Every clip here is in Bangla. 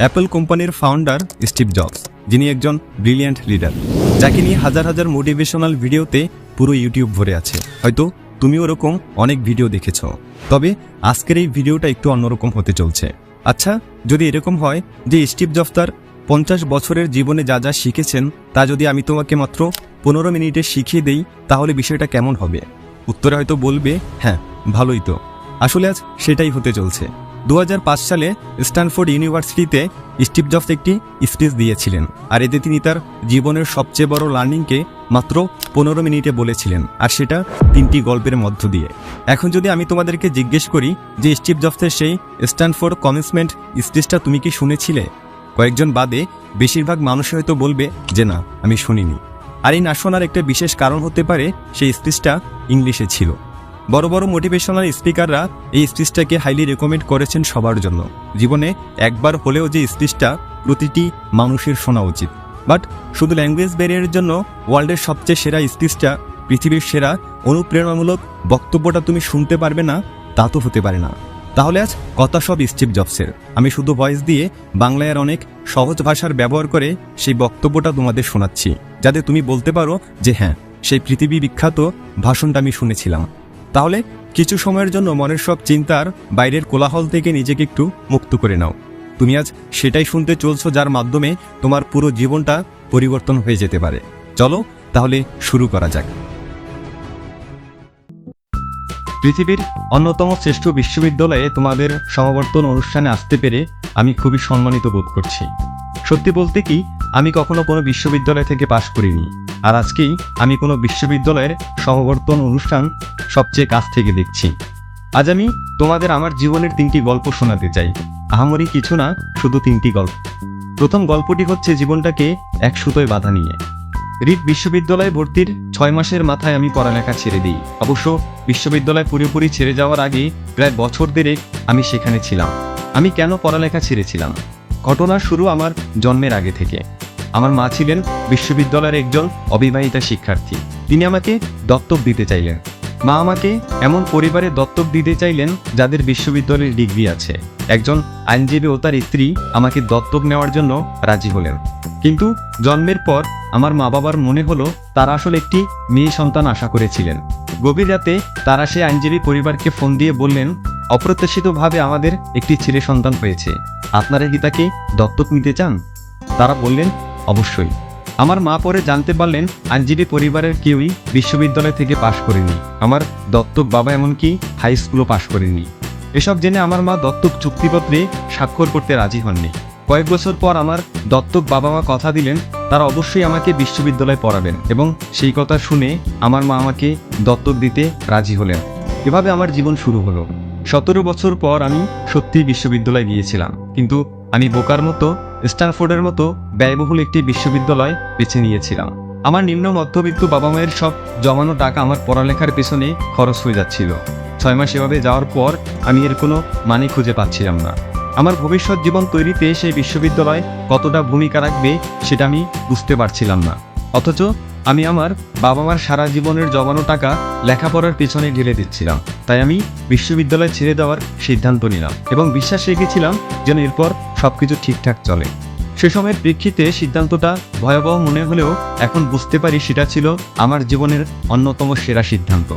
অ্যাপল কোম্পানির ফাউন্ডার স্টিভ জবস, যিনি একজন ব্রিলিয়ান্ট লিডার, যাকে নিয়ে হাজার হাজার মোটিভেশনাল ভিডিওতে পুরো ইউটিউব ভরে আছে। হয়তো তুমিও ওরকম অনেক ভিডিও দেখেছ, তবে আজকের এই ভিডিওটা একটু অন্যরকম হতে চলছে। আচ্ছা, যদি এরকম হয় যে স্টিভ জবস তার 50 বছরের জীবনে যা যা শিখেছেন তা যদি আমি তোমাকে মাত্র 15 মিনিটে শিখিয়ে দেই, তাহলে বিষয়টা কেমন হবে? উত্তরে হয়তো বলবে, হ্যাঁ ভালোই তো। আসলে আজ সেটাই হতে চলছে। 2005 সালে স্ট্যানফোর্ড ইউনিভার্সিটিতে স্টিভ জবস একটি স্পিচ দিয়েছিলেন, আর এতে তিনি তার জীবনের সবচেয়ে বড় লার্নিংকে মাত্র 15 মিনিটে বলেছিলেন, আর সেটা 3টি গল্পের মধ্য দিয়ে। এখন যদি আমি তোমাদেরকে জিজ্ঞেস করি যে স্টিভ জবসের সেই স্ট্যানফোর্ড কমেন্সমেন্ট স্পিচটা তুমি কি শুনেছিলে, কয়েকজন বাদে বেশিরভাগ মানুষ হয়তো বলবে যে না, আমি শুনিনি। আর এই না শোনার একটা বিশেষ কারণ হতে পারে সেই স্পিচটা ইংলিশে ছিল। বড় বড় মোটিভেশনাল স্পিকাররা এই স্পিচটাকে হাইলি রেকমেন্ড করেছেন সবার জন্য। জীবনে একবার হলেও যে স্পিচটা প্রতিটি মানুষের শোনা উচিত। বাট শুধু ল্যাঙ্গুয়েজ ব্যারিয়ারের জন্য ওয়ার্ল্ডের সবচেয়ে সেরা স্পিচটা, পৃথিবীর সেরা অনুপ্রেরণামূলক বক্তব্যটা তুমি শুনতে পারবে না, তা তো হতে পারে না। তাহলে আজ কথা সব স্টিভ জবসের। আমি শুধু ভয়েস দিয়ে বাংলায় আর অনেক সহজ ভাষার ব্যবহার করে সেই বক্তব্যটা তোমাদের শোনাচ্ছি, যাতে তুমি বলতে পারো যে হ্যাঁ, সেই পৃথিবী বিখ্যাত ভাষণটা আমি শুনেছিলাম। তাহলে কিছু সময়ের জন্য মনের সব চিন্তার বাইরের কোলাহল থেকে নিজেকে একটু মুক্ত করে নাও। তুমি আজ সেটাই শুনতে চলছো যার মাধ্যমে তোমার পুরো জীবনটা পরিবর্তন হয়ে যেতে পারে। চলো তাহলে শুরু করা যাক। পৃথিবীর অন্যতম শ্রেষ্ঠ বিশ্ববিদ্যালয়ে তোমাদের সমাবর্তন অনুষ্ঠানে আসতে পেরে আমি খুবই সম্মানিত বোধ করছি। সত্যি বলতে কি, আমি কখনো কোনো বিশ্ববিদ্যালয় থেকে পাশ করিনি, আর আজকেই আমি কোনো বিশ্ববিদ্যালয়ের সমাবর্তন অনুষ্ঠান সবচেয়ে কাছ থেকে দেখছি। আজ আমি তোমাদের আমার জীবনের 3টি গল্প শোনাতে চাই। আহামরি কিছু না, শুধু 3টি গল্প। প্রথম গল্পটি হচ্ছে জীবনটাকে এক সুতোয় বাঁধা নিয়ে। রিড বিশ্ববিদ্যালয়ে ভর্তির 6 মাসের মাথায় আমি পড়ালেখা ছেড়ে দিই। অবশ্য বিশ্ববিদ্যালয় পুরোপুরি ছেড়ে যাওয়ার আগে প্রায় বছর দেড়েক আমি সেখানে ছিলাম। আমি কেন পড়ালেখা ছেড়েছিলাম? ঘটনার শুরু আমার জন্মের আগে থেকে। আমার মা ছিলেন বিশ্ববিদ্যালয়ের একজন অবিবাহিতা শিক্ষার্থী। তিনি আমাকে দত্তক দিতে চাইলেন। মা আমাকে এমন পরিবারে দত্তক দিতে চাইলেন যাদের বিশ্ববিদ্যালয়ের ডিগ্রি আছে। একজন আইনজীবী ও তার স্ত্রী আমাকে দত্তক নেওয়ার জন্য রাজি হলেন। কিন্তু জন্মের পর আমার মা বাবার মনে হলো তারা আসলে একটি মেয়ে সন্তান আশা করেছিলেন। গভীর রাতে তারা সেই আইনজীবী পরিবারকে ফোন দিয়ে বললেন, অপ্রত্যাশিতভাবে আমাদের একটি ছেলে সন্তান হয়েছে, আপনারা কি তাকে দত্তক নিতে চান? তারা বললেন, অবশ্যই। আমার মা পরে জানতে পারলেন আইনজীবী পরিবারের কেউই বিশ্ববিদ্যালয় থেকে পাশ করেনি। আমার দত্তক বাবা এমনকি হাই স্কুলও পাশ করেনি। এসব জেনে আমার মা দত্তক চুক্তিপত্রে স্বাক্ষর করতে রাজি হননি। কয়েক বছর পর আমার দত্তক বাবা মা কথা দিলেন তারা অবশ্যই আমাকে বিশ্ববিদ্যালয়ে পড়াবেন, এবং সেই কথা শুনে আমার মা আমাকে দত্তক দিতে রাজি হলেন। এভাবে আমার জীবন শুরু হলো। 17 বছর পর আমি সত্যিই বিশ্ববিদ্যালয়ে গিয়েছিলাম, কিন্তু আমি বোকার মতো স্ট্যানফোর্ডের মতো ব্যয়বহুল একটি বিশ্ববিদ্যালয় বেছে নিয়েছিলাম। আমার নিম্ন মধ্যবিত্ত বাবা মায়ের সব জমানো টাকা আমার পড়ালেখার পেছনে খরচ হয়ে যাচ্ছিল। 6 মাস এভাবে যাওয়ার পর আমি এর কোনো মানে খুঁজে পাচ্ছিলাম না। আমার ভবিষ্যৎ জীবন তৈরিতে সেই বিশ্ববিদ্যালয় কতটা ভূমিকা রাখবে সেটা আমি বুঝতে পারছিলাম না। অথচ আমি আমার বাবা মার সারা জীবনের জমানো টাকা লেখাপড়ার পেছনে ঢেলে দিচ্ছিলাম। তাই আমি বিশ্ববিদ্যালয় ছেড়ে দেওয়ার সিদ্ধান্ত নিলাম এবং বিশ্বাস রেখেছিলাম যেন এরপর সবকিছু ঠিকঠাক চলে। সে সময়ের প্রেক্ষিতে সিদ্ধান্তটা ভয়াবহ মনে হলেও এখন বুঝতে পারি সেটা ছিল আমার জীবনের অন্যতম সেরা সিদ্ধান্ত।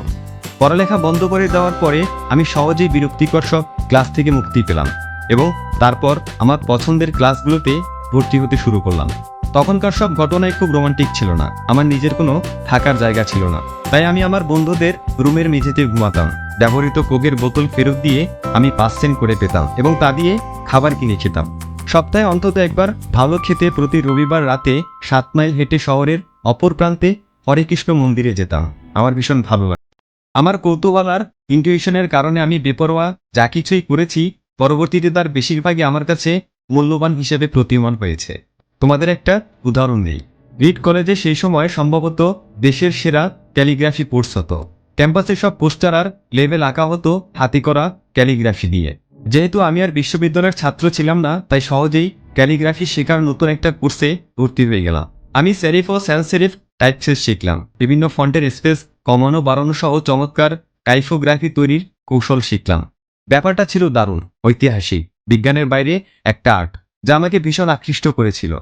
পড়ালেখা বন্ধ করে দেওয়ার পরে আমি সহজেই বিরক্তিকর সব ক্লাস থেকে মুক্তি পেলাম এবং তারপর আমার পছন্দের ক্লাসগুলোতে ভর্তি হতে শুরু করলাম। তখনকার সব ঘটনাই খুব রোমান্টিক ছিল না। আমার নিজের কোনো থাকার জায়গা ছিল না, তাই আমি আমার বন্ধুদের রুমের মেঝেতে ঘুমাতাম। ব্যবহৃত কোকের বোতল ফেরত দিয়ে আমি 5 সেন্ট করে পেতাম এবং তা দিয়ে খাবার কিনে খেতাম। সপ্তাহে অন্তত একবার ভালো খেতে প্রতি রবিবার রাতে 7 মাইল হেঁটে শহরের অপর প্রান্তে হরেকৃষ্ণ মন্দিরে যেতাম। আমার ভীষণ ভালো লাগে। আমার কৌতূহল আর ইনটিউশনের কারণে আমি বেপরোয়া যা কিছুই করেছি পরবর্তীতে তার বেশিরভাগই আমার কাছে মূল্যবান হিসেবে প্রতীয়মান হয়েছে। তোমাদের একটা উদাহরণ নেই। রিড কলেজে সেই সময় সম্ভবত দেশের সেরা ক্যালিগ্রাফি কোর্স হতো। ক্যাম্পাসে সব পোস্টার আর লেবেল আঁকা হতো হাতে করা ক্যালিগ্রাফি দিয়ে। যেহেতু আমি আর বিশ্ববিদ্যালয়ের ছাত্র ছিলাম না, তাই সহজেই ক্যালিগ্রাফি শেখার নতুন একটা কোর্সে ভর্তি হয়ে গেলাম। আমি সেরিফ ও স্যান্স সেরিফ টাইপফেস শিখলাম। বিভিন্ন ফন্টের স্পেস কমানো বাড়ানো সহ চমৎকার টাইপোগ্রাফি তৈরির কৌশল শিখলাম। ব্যাপারটা ছিল দারুণ, ঐতিহাসিক, বিজ্ঞানের বাইরে একটা আর্ট। যা আমাকে ভীষণ আকৃষ্ট করেছিল।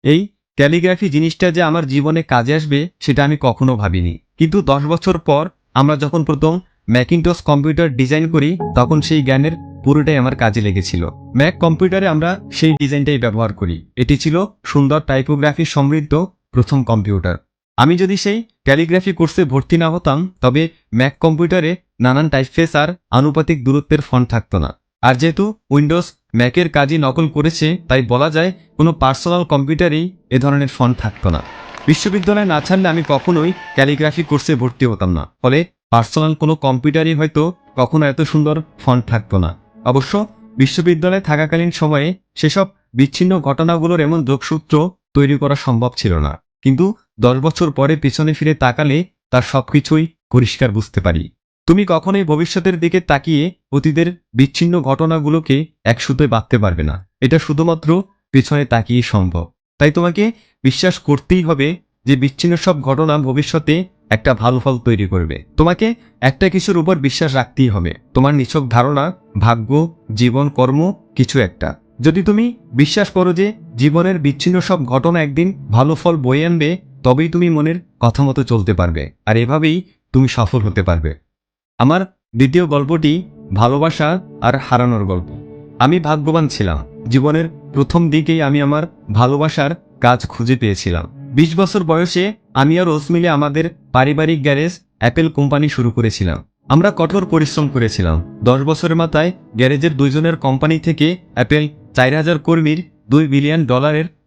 এই ক্যালিগ্রাফি জিনিসটা যে আমার জীবনে কাজে আসবে সেটা আমি কখনো ভাবিনি। কিন্তু 10 বছর পর আমরা যখন প্রথম ম্যাকিনটশ কম্পিউটার ডিজাইন করি তখন সেই জ্ঞানের পুরোটাই আমার কাজে লেগেছিল। ম্যাক কম্পিউটারে আমরা সেই ডিজাইনটাই ব্যবহার করি। এটি ছিল সুন্দর টাইপোগ্রাফি সমৃদ্ধ প্রথম কম্পিউটার। আমি যদি সেই ক্যালিগ্রাফি কোর্সে ভর্তি না হতাম তবে ম্যাক কম্পিউটারে নানান টাইপফেস আর আনুপাতিক দূরত্বের ফন্ট থাকতো না। আর যেহেতু উইন্ডোজ ম্যাকের কাজই নকল করেছে তাই বলা যায় কোনো পার্সোনাল কম্পিউটারেই এ ধরনের ফন্ট থাকতো না। বিশ্ববিদ্যালয়ে না ছাড়লে আমি কখনোই ক্যালিগ্রাফি কোর্সে ভর্তি হতাম না। ফলে পার্সোনাল কোনো কম্পিউটারই হয়তো কখনো এত সুন্দর ফন্ট থাকতো না। অবশ্য বিশ্ববিদ্যালয়ে থাকাকালীন সময়ে সেসব বিচ্ছিন্ন ঘটনাগুলোর এমন যোগসূত্র তৈরি করা সম্ভব ছিল না। কিন্তু 10 বছর পরে পিছনে ফিরে তাকালে তার সবকিছুই পরিষ্কার বুঝতে পারি। তুমি কখনোই ভবিষ্যতের দিকে তাকিয়ে অতীতের বিচ্ছিন্ন ঘটনাগুলোকে এক সুতোয় বাঁধতে পারবে না। এটা শুধুমাত্র পিছনে তাকিয়ে সম্ভব। তাই তোমাকে বিশ্বাস করতেই হবে যে বিচ্ছিন্ন সব ঘটনা ভবিষ্যতে একটা ভালো ফল তৈরি করবে। তোমাকে একটা কিছুর উপর বিশ্বাস রাখতেই হবে, তোমার নিছক ধারণা, ভাগ্য, জীবন, কর্ম, কিছু একটা। যদি তুমি বিশ্বাস করো যে জীবনের বিচ্ছিন্ন সব ঘটনা একদিন ভালো ফল বয়ে আনবে, তবেই তুমি মনের কথা মতো চলতে পারবে, আর এভাবেই তুমি সফল হতে পারবে। আমার দ্বিতীয় গল্পটি ভালোবাসা আর হারানোর গল্প। আমি ভাগ্যবান ছিলাম। জীবনের প্রথম দিকেই আমি আমার ভালোবাসার কাজ খুঁজে পেয়েছিলাম। 20 বছর বয়সে আমি আর রোজ মিলে আমাদের পারিবারিক গ্যারেজ অ্যাপেল কোম্পানি শুরু করেছিলাম। আমরা কঠোর পরিশ্রম করেছিলাম। 10 বছরের মাথায় গ্যারেজের দুইজনের কোম্পানি থেকে অ্যাপেল 4000 কর্মীর $2 বিলিয়ন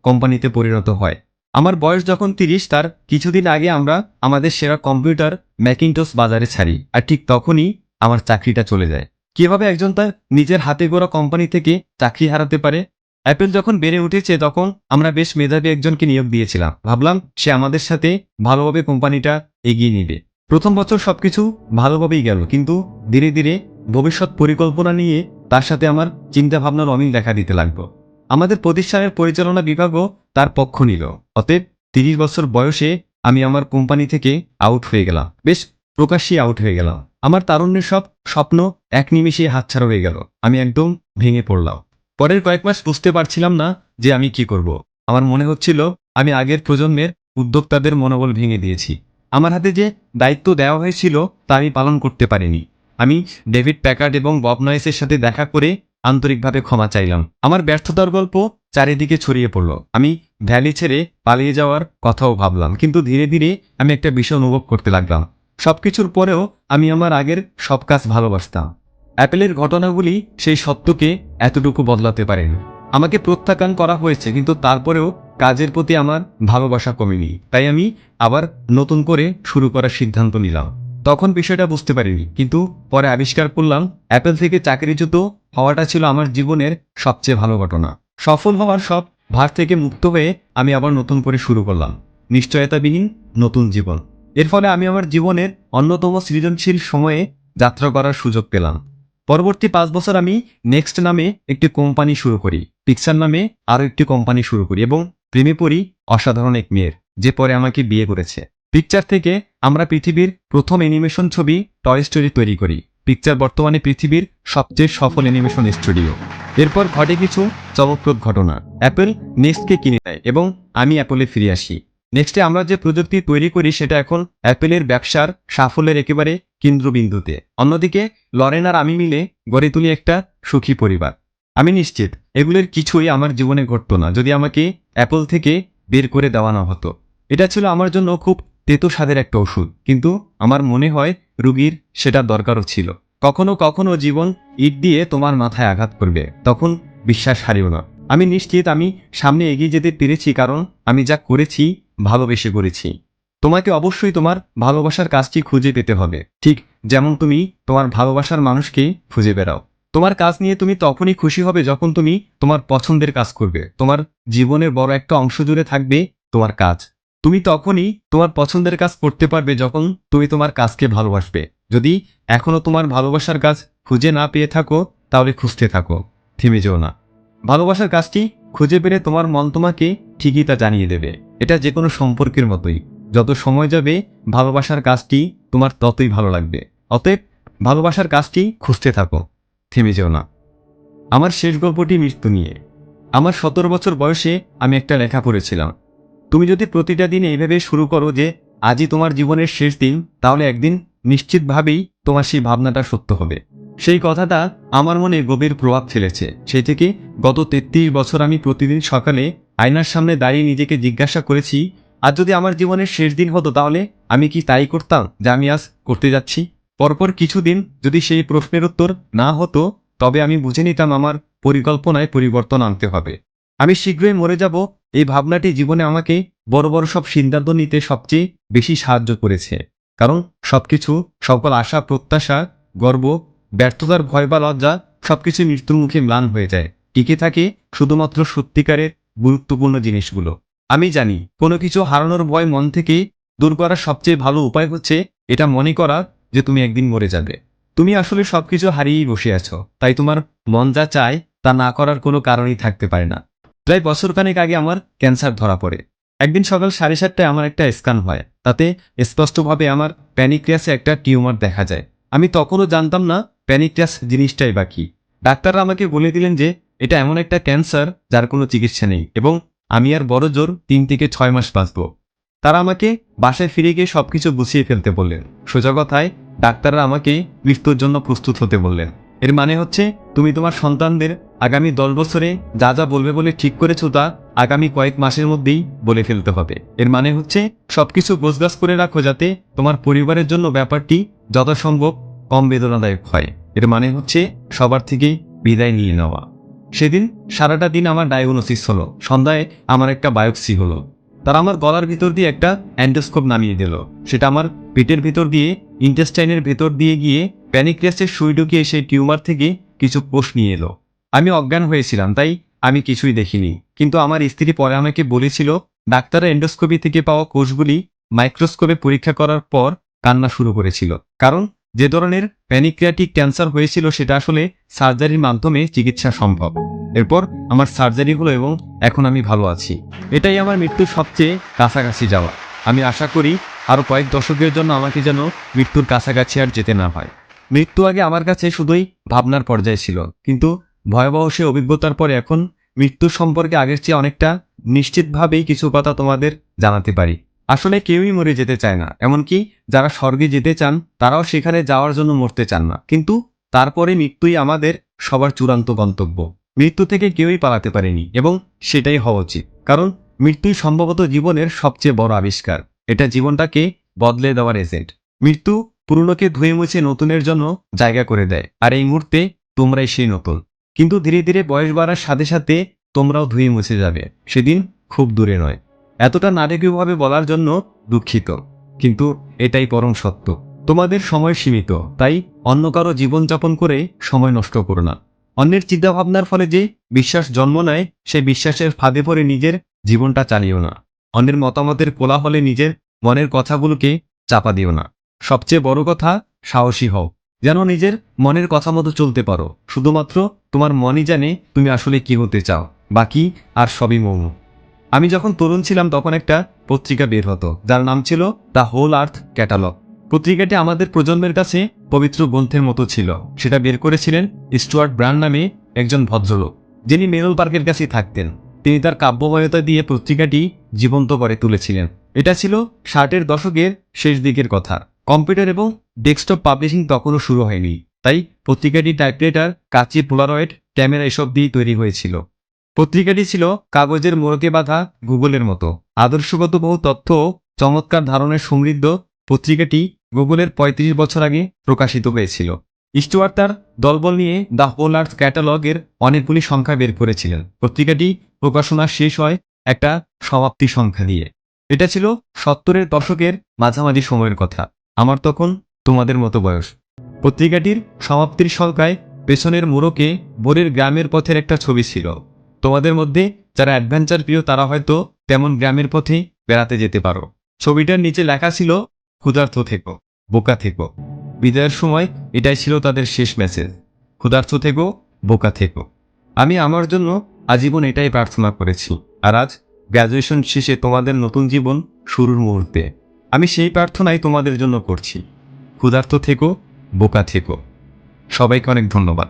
কোম্পানিতে পরিণত হয়। আমার বয়স যখন 30, তার কিছুদিন আগে আমরা আমাদের সেরা কম্পিউটার ম্যাকিনটশ বাজারে ছাড়ি, আর ঠিক তখনই আমার চাকরিটা চলে যায়। কিভাবে একজন তার নিজের হাতে গড়া কোম্পানি থেকে চাকরি হারাতে পারে? অ্যাপেল যখন বেড়ে উঠেছে তখন আমরা বেশ মেধাবী একজনকে নিয়োগ দিয়েছিলাম। ভাবলাম সে আমাদের সাথে ভালোভাবে কোম্পানিটা এগিয়ে নেবে। প্রথম বছর সবকিছু ভালোভাবেই গেল, কিন্তু ধীরে ধীরে ভবিষ্যৎ পরিকল্পনা নিয়ে তার সাথে আমার চিন্তা ভাবনার অমিল দেখা দিতে লাগলো। আমাদের প্রতিষ্ঠানের পরিচালনা বিভাগও তার পক্ষ নিল। অতএব 30 বছর বয়সে আমি আমার কোম্পানি থেকে আউট হয়ে গেলাম। বেশ প্রকাশ্যেই আউট হয়ে গেলাম। আমার তারুণ্যের সব স্বপ্ন এক নিমিষে হাতছাড়া হয়ে গেল। আমি একদম ভেঙে পড়লাম। পরের কয়েক মাস বুঝতে পারছিলাম না যে আমি কি করব। আমার মনে হচ্ছিল আমি আগের প্রজন্মের উদ্যোক্তাদের মনোবল ভেঙে দিয়েছি। আমার হাতে যে দায়িত্ব দেওয়া হয়েছিল তা আমি পালন করতে পারিনি। আমি ডেভিড প্যাকার্ড এবং বব নয়েসের সাথে দেখা করে আন্তরিকভাবে ক্ষমা চাইলাম। আমার ব্যর্থতার গল্প চারিদিকে ছড়িয়ে পড়ল। আমি ভ্যালি ছেড়ে পালিয়ে যাওয়ার কথাও ভাবলাম, কিন্তু ধীরে ধীরে আমি একটা বিষয় অনুভব করতে লাগলাম। সবকিছুর পরেও আমি আমার আগের সব কাজ ভালোবাসতাম। অ্যাপেলের ঘটনাগুলি সেই সত্যকে এতটুকু বদলাতে পারেনি। আমাকে প্রত্যাখ্যান করা হয়েছে, কিন্তু তারপরেও কাজের প্রতি আমার ভালোবাসা কমেনি। তাই আমি আবার নতুন করে শুরু করার সিদ্ধান্ত নিলাম। তখন বিষয়টা বুঝতে পারিনি, কিন্তু পরে আবিষ্কার করলাম অ্যাপেল থেকে চাকরিচ্যুত হওয়াটা ছিল আমার জীবনের সবচেয়ে ভালো ঘটনা। সফল হওয়ার সব ভার থেকে মুক্ত হয়ে আমি আবার নতুন করে শুরু করলাম নিশ্চয়তাবিহীন নতুন জীবন। এর ফলে আমি আমার জীবনের অন্যতম সৃজনশীল সময়ে যাত্রা করার সুযোগ পেলাম। পরবর্তী 5 বছর আমি নেক্সট নামে একটি কোম্পানি শুরু করি, পিক্সার নামে আরও একটি কোম্পানি শুরু করি এবং প্রেমে পড়ি অসাধারণ এক মেয়ের, যে পরে আমাকে বিয়ে করেছে। পিকচার থেকে আমরা পৃথিবীর প্রথম অ্যানিমেশন ছবি টয় স্টোরি তৈরি করি। পিকচার বর্তমানে পৃথিবীর সবচেয়ে সফল অ্যানিমেশন স্টুডিও। এরপর ঘটে কিছু চমকপ্রদ ঘটনা। অ্যাপেল নেক্সটকে কিনে নেয় এবং আমি অ্যাপলে ফিরে আসি। নেক্সটে আমরা যে প্রযুক্তি তৈরি করি সেটা এখন অ্যাপেলের ব্যবসার সাফল্যের একেবারে কেন্দ্রবিন্দুতে। অন্যদিকে লরেন আর আমি মিলে গড়ে তুলি একটা সুখী পরিবার। আমি নিশ্চিত এগুলোর কিছুই আমার জীবনে ঘটতো না যদি আমাকে অ্যাপল থেকে বের করে দেওয়া না হতো। এটা ছিল আমার জন্য খুব তেতো স্বাদের একটা ওষুধ, কিন্তু আমার মনে হয় রুগীর সেটা দরকারও ছিল। কখনো কখনো জীবন ইট দিয়ে তোমার মাথায় আঘাত করবে, তখন বিশ্বাস হারিও না। আমি নিশ্চিত আমি সামনে এগিয়ে যেতে পেরেছি, কারণ আমি যা করেছি ভালোবেসে করেছি। তোমাকে অবশ্যই তোমার ভালোবাসার কাজটি খুঁজে পেতে হবে, ঠিক যেমন তুমি তোমার ভালোবাসার মানুষকে খুঁজে বেড়াও। তোমার কাজ নিয়ে তুমি তখনই খুশি হবে যখন তুমি তোমার পছন্দের কাজ করবে। তোমার জীবনের বড় একটা অংশ জুড়ে থাকবে তোমার কাজ। তুমি তখনই তোমার পছন্দের কাজ করতে পারবে যখন তুমি তোমার কাজকে ভালোবাসবে। যদি এখনো তোমার ভালোবাসার কাজ খুঁজে না পেয়ে থাকো, তাহলে খুঁজতে থাকো, থেমে যেও না। ভালোবাসার কাজটি খুঁজে পেলে তোমার মন তোমাকে ঠিকই তা জানিয়ে দেবে। এটা যে কোনো সম্পর্কের মতোই, যত সময় যাবে ভালোবাসার কাজটি তোমার ততই ভালো লাগবে। অতএব ভালোবাসার কাজটি খুঁজতে থাকো, থেমে যেও না। আমার শেষ গল্পটি মৃত্যু নিয়ে। আমার 17 বছর বয়সে আমি একটা লেখা পড়েছিলাম, তুমি যদি প্রতিটা দিন এইভাবে শুরু করো যে আজই তোমার জীবনের শেষ দিন, তাহলে একদিন নিশ্চিতভাবেই তোমার সেই ভাবনাটা সত্য হবে। সেই কথাটা আমার মনে গভীর প্রভাব ফেলেছে। সেই থেকে গত 33 বছর আমি প্রতিদিন সকালে আয়নার সামনে দাঁড়িয়ে নিজেকে জিজ্ঞাসা করেছি, আজ যদি আমার জীবনের শেষ দিন হতো তাহলে আমি কি তাই করতাম যা আমি আজ করতে যাচ্ছি। পরপর কিছুদিন যদি সেই প্রশ্নের উত্তর না হতো, তবে আমি বুঝে নিতাম আমার পরিকল্পনায় পরিবর্তন আনতে হবে। আমি শীঘ্রই মরে যাব, এই ভাবনাটি জীবনে আমাকে বড় বড় সব সিদ্ধান্ত নিতে সবচেয়ে বেশি সাহায্য করেছে। কারণ সবকিছু, সকল আশা প্রত্যাশা, গর্ব, ব্যর্থতার ভয় বা লজ্জা সবকিছু মৃত্যুর মুখে ম্লান হয়ে যায়। টিকে থাকে শুধুমাত্র সত্যিকারের গুরুত্বপূর্ণ জিনিসগুলো। আমি জানি কোনো কিছু হারানোর ভয় মন থেকে দূর করার সবচেয়ে ভালো উপায় হচ্ছে এটা মনে করা যে তুমি একদিন মরে যাবে। তুমি আসলে সবকিছু হারিয়েই বসে আছো, তাই তোমার মন যা চায় তা না করার কোনো কারণই থাকতে পারে না। প্রায় বছরখানেক আগে আমার ক্যান্সার ধরা পড়ে। একদিন সকাল 7:30টায় আমার একটা স্ক্যান হয়। তাতে স্পষ্টভাবে আমার প্যানিক্রিয়াসে একটা টিউমার দেখা যায়। আমি তখনও জানতাম না প্যানিক্রিয়াস জিনিসটাই বা কি। ডাক্তাররা আমাকে বলে দিলেন যে এটা এমন একটা ক্যান্সার যার কোনো চিকিৎসা নেই এবং আমি আর বড় জোর 3 থেকে 6 মাস বাঁচব। তারা আমাকে বাসায় ফিরে গিয়ে সবকিছু গুছিয়ে ফেলতে বললেন। সোজা কথায় ডাক্তাররা আমাকে মৃত্যুর জন্য প্রস্তুত হতে বললেন। এর মানে হচ্ছে তুমি তোমার সন্তানদের আগামী 10 বছরে যা যা বলবে বলে ঠিক করেছো তা আগামী কয়েক মাসের মধ্যেই বলে ফেলতে হবে। এর মানে হচ্ছে সবকিছু গোছগাছ করে রাখো যাতে তোমার পরিবারের জন্য ব্যাপারটি যথাসম্ভব কম বেদনাদায়ক হয়। এর মানে হচ্ছে সবার থেকেই বিদায় নিয়ে নেওয়া। সেদিন সারাটা দিন আমার ডায়াগনোসিস হলো। সন্ধ্যায় আমার একটা বায়োপসি হলো। তারা আমার গলার ভিতর দিয়ে একটা অ্যান্ডোস্কোপ নামিয়ে দিল। সেটা আমার পেটের ভিতর দিয়ে ইন্টেস্টাইনের ভেতর দিয়ে গিয়ে প্যানিক্রিয়াসের সুই ঢুকিয়ে সেই টিউমার থেকে কিছু কোষ নিয়ে এলো। আমি অজ্ঞান হয়েছিলাম, তাই আমি কিছুই দেখিনি। কিন্তু আমার স্ত্রী পরে আমাকে বলেছিল ডাক্তাররা এন্ডোস্কোপি থেকে পাওয়া কোষগুলি মাইক্রোস্কোপে পরীক্ষা করার পর কান্না শুরু করেছিল। কারণ যে ধরনের প্যানিক্রিয়াটিক ক্যান্সার হয়েছিল সেটা আসলে সার্জারির মাধ্যমে চিকিৎসা সম্ভব। এরপর আমার সার্জারি হলো এবং এখন আমি ভালো আছি। এটাই আমার মৃত্যুর সবচেয়ে কাছাকাছি যাওয়া। আমি আশা করি আরও কয়েক দশকের জন্য আমাকে যেন মৃত্যুর কাছাকাছি আর যেতে না হয়। মৃত্যু আগে আমার কাছে শুধুই ভাবনার পর্যায়ে ছিল, কিন্তু ভয়াবহ সে অভিজ্ঞতার পরে এখন মৃত্যুর সম্পর্কে আগের চেয়ে অনেকটা নিশ্চিতভাবেই কিছু কথা তোমাদের জানাতে পারি। আসলে কেউই মরে যেতে চায় না, এমনকি যারা স্বর্গে যেতে চান তারাও সেখানে যাওয়ার জন্য মরতে চান না। কিন্তু তারপরে মৃত্যুই আমাদের সবার চূড়ান্ত গন্তব্য। মৃত্যু থেকে কেউই পালাতে পারেনি এবং সেটাই হওয়া উচিত। কারণ মৃত্যুই সম্ভবত জীবনের সবচেয়ে বড় আবিষ্কার। এটা জীবনটাকে বদলে দেওয়ার এজেন্ট। মৃত্যু পুরনোকে ধুয়ে মুছে নতুনের জন্য জায়গা করে দেয়, আর এই মুহূর্তে তোমরাই সেই নতুন। কিন্তু ধীরে ধীরে বয়স বাড়ার সাথে সাথে তোমরাও ধুয়ে মুছে যাবে। সেদিন খুব দূরে নয়। এতটা নাটকীয়ভাবে বলার জন্য দুঃখিত, কিন্তু এটাই পরম সত্য। তোমাদের সময় সীমিত, তাই অন্য কারো জীবনযাপন করে সময় নষ্ট করো না। অন্যের চিন্তাভাবনার ফলে যে বিশ্বাস জন্ম নেয়, সেই বিশ্বাসের ফাঁদে পড়ে নিজের জীবনটা চালিও না। অন্যের মতামতের কোলাহলে নিজের মনের কথাগুলোকে চাপা দিও না। সবচেয়ে বড় কথা, সাহসী হও, যেন নিজের মনের কথা মতো চলতে পারো। শুধুমাত্র তোমার মনই জানে তুমি আসলে কি হতে চাও, বাকি আর সবই মৌন। আমি যখন তরুণ ছিলাম তখন একটা পত্রিকা বের হতো যার নাম ছিল দ্য হোল আর্থ ক্যাটালগ। পত্রিকাটি আমাদের প্রজন্মের কাছে পবিত্র গ্রন্থের মতো ছিল। সেটা বের করেছিলেন স্টুয়ার্ট ব্রান্ড নামে একজন ভদ্রলোক, যিনি মেরল পার্কের কাছে থাকতেন। তিনি তার কাব্যময়তা দিয়ে পত্রিকাটি জীবন্ত করে তুলেছিলেন। এটা ছিল 60-এর দশকের শেষ দিকের কথা। কম্পিউটার এবং ডেস্কটপ পাবলিশিং তখনও শুরু হয়নি, তাই পত্রিকাটি টাইপরাইটার, কাঁচি, পোলারয়েড, ক্যামেরা এসব দিয়ে তৈরি হয়েছিল। পত্রিকাটি ছিল কাগজের মোড়কে বাঁধা গুগলের মতো। আদর্শগত বহু তথ্য ও চমৎকার ধারণায় সমৃদ্ধ পত্রিকাটি গুগলের 35 বছর আগে প্রকাশিত হয়েছিল। স্টুয়ার্ট তার দলবল নিয়ে দ্য হোল আর্থ ক্যাটালগের অনেকগুলি সংখ্যা বের করেছিলেন। পত্রিকাটি প্রকাশনা শেষ হয় একটা সমাপ্তি সংখ্যা দিয়ে। এটা ছিল 70-এর দশকের মাঝামাঝি সময়ের কথা। আমার তখন তোমাদের মতো বয়স। পত্রিকাটির সমাপ্তির সংখ্যায় পেছনের মোড়কে বোরের গ্রামের পথের একটা ছবি ছিল। তোমাদের মধ্যে যারা অ্যাডভেঞ্চার প্রিয় তারা হয়তো তেমন গ্রামের পথে বেড়াতে যেতে পারো। ছবিটার নিচে লেখা ছিল, ক্ষুধার্ত থেকো, বোকা থেকো। বিদায়ের সময় এটাই ছিল তাদের শেষ মেসেজ, ক্ষুধার্ত থেকো, বোকা থেকো। আমি আমার জন্য আজীবন এটাই প্রার্থনা করেছি। আর আজ গ্র্যাজুয়েশন শেষে তোমাদের নতুন জীবন শুরুর মুহূর্তে আমি সেই প্রার্থনাই তোমাদের জন্য করছি। ক্ষুধার্ত থেকো, বোকা থেকো। সবাইকে অনেক ধন্যবাদ।